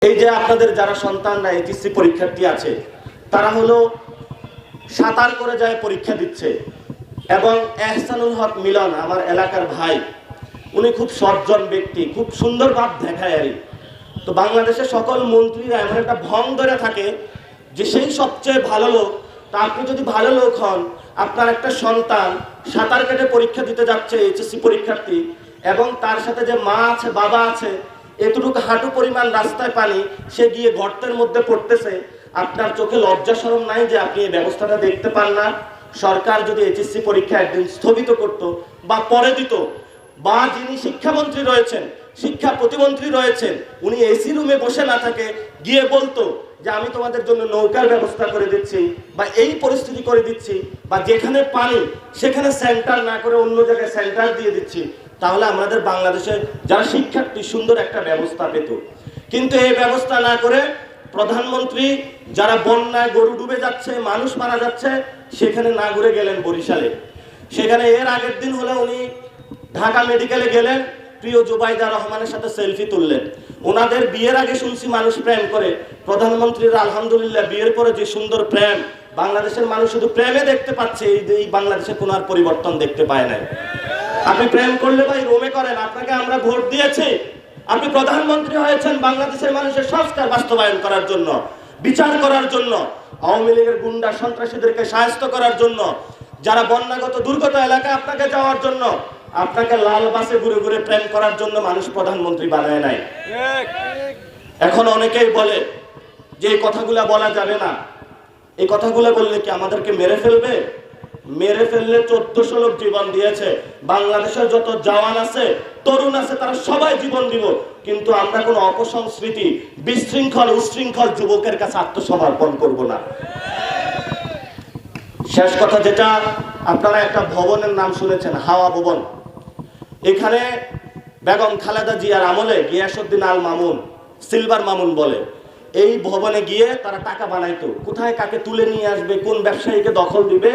এই যে আপনাদের যারা সন্তানরা এইচএসসি পরীক্ষার্থী আছে তারা হলো সাঁতার করে যায় পরীক্ষা দিচ্ছে এবং এহসানুল হক মিলন আমার এলাকার ভাই, উনি খুব সজ্জন ব্যক্তি, খুব সুন্দর ভাব দেখায় আর তো বাংলাদেশের সকল মন্ত্রীরা এমন একটা ভং ধরে থাকে যে সেই সবচেয়ে ভালো লোক। তা আপনি যদি ভালো লোক হন, আপনার একটা সন্তান সাঁতার কেটে পরীক্ষা দিতে যাচ্ছে এইচএসসি পরীক্ষার্থী, এবং তার সাথে যে মা আছে বাবা আছে, এতটুকু হাঁটু পরিমাণ রাস্তায় পানি, সে গিয়ে গর্তের মধ্যে পড়তেছে, আপনার চোখে লজ্জা শরম নাই যে আপনি এই ব্যবস্থাটা দেখতে পান না? সরকার যদি এইচএসসি পরীক্ষা একদিন স্থগিত করত বা পরে দিত, বা যিনি শিক্ষামন্ত্রী রয়েছেন, শিক্ষা প্রতিমন্ত্রী রয়েছেন, উনি এসি রুমে বসে না থাকে গিয়ে বলতো যে আমি তোমাদের জন্য নৌকার ব্যবস্থা করে দিচ্ছি বা এই পরিস্থিতি করে দিচ্ছি, বা যেখানে পানি সেখানে সেন্টার না করে অন্য জায়গায় সেন্টার দিয়ে দিচ্ছি, তাহলে আমাদের বাংলাদেশে যারা শিক্ষার্থী সুন্দর একটা ব্যবস্থা পেত। কিন্তু এই ব্যবস্থা না করে প্রধানমন্ত্রী যারা বন্যায় গরু ডুবে যাচ্ছে, মানুষ মারা যাচ্ছে, সেখানে না ঘুরে গেলেন বরিশালে। সেখানে এর আগের দিন হলে উনি ঢাকা মেডিকেলে গেলেন, প্রিয় জুবাইদা রহমানের সাথে সেলফি তুললেন। ওনাদের বিয়ের আগে শুনছি মানুষ প্রেম করে, প্রধানমন্ত্রীর আলহামদুলিল্লাহ বিয়ের পরে যে সুন্দর প্রেম, বাংলাদেশের মানুষ শুধু প্রেমে দেখতে পাচ্ছে, এই বাংলাদেশে কোনো আর পরিবর্তন দেখতে পায় নাই। আপনি প্রেম করলে ভাই রোমে করেন, আপনাকে আমরা ভোট দিয়েছি, আপনি প্রধানমন্ত্রী হয়েছেন বাংলাদেশের মানুষের সংস্কার বাস্তবায়ন করার জন্য, বিচার করার জন্য, আওয়ামী লীগের গুন্ডা সন্ত্রাসীদেরকে সাহায্য করার জন্য, যারা বন্যাগত দুর্গত এলাকায় আপনাকে যাওয়ার জন্য, আপনাকে লাল বাসে ঘুরে ঘুরে প্রেম করার জন্য মানুষ প্রধানমন্ত্রী বানায় নাই। এখন অনেকেই বলে যে এই কথাগুলা বলা যাবে না, এই কথাগুলা বললে কি আমাদেরকে মেরে ফেলবে? মেরে ফেললে 1400 লোক জীবন দিয়েছে, বাংলাদেশের যত জওয়ান আছে, তরুণ আছে, তারা সবাই জীবন দিব, কিন্তু আমরা কোনো অপসংস্কৃতি, বিশৃঙ্খল উশৃঙ্খল যুবকের কাছে আত্মসমর্পণ করব না। শেষ কথা যেটা, আপনারা একটা ভবনের নাম শুনেছেন, হাওয়া ভবন। এখানে বেগম খালেদা জিয়ার আমলে গিয়াসউদ্দিন আল মামুন, সিলভার মামুন বলে, এই ভবনে গিয়ে তারা টাকা বানাইতো, কোথায় কাকে তুলে নিয়ে আসবে, কোন ব্যবসায়ীকে দখল দিবে।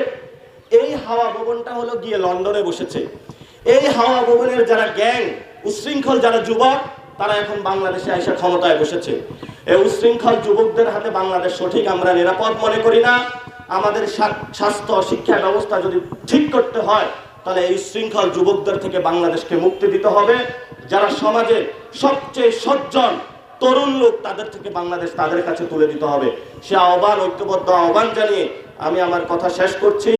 এই হাওয়া ভবনটা হলো গিয়ে লন্ডনে বসেছে। এই হাওয়া ভবনের যারা গ্যাং, উশৃঙ্খল যারা যুবক, তারা এখন বাংলাদেশে এসে ক্ষমতায় বসেছে। এই উশৃঙ্খল যুবকদের হাতে বাংলাদেশ সঠিক আমরা নিরাপদ মনে করি না। আমাদের স্বাস্থ্য শিক্ষা ব্যবস্থা যদি ঠিক করতে হয়, তাহলে এই শৃঙ্খল যুবকদের থেকে বাংলাদেশকে মুক্তি দিতে হবে। যারা সমাজে সবচেয়ে সজ্জন তরুণ লোক, তাদের থেকে বাংলাদেশ তাদের কাছে তুলে দিতে হবে। সে আহ্বান, ঐক্যবদ্ধ আহ্বান জানিয়ে আমি আমার কথা শেষ করছি।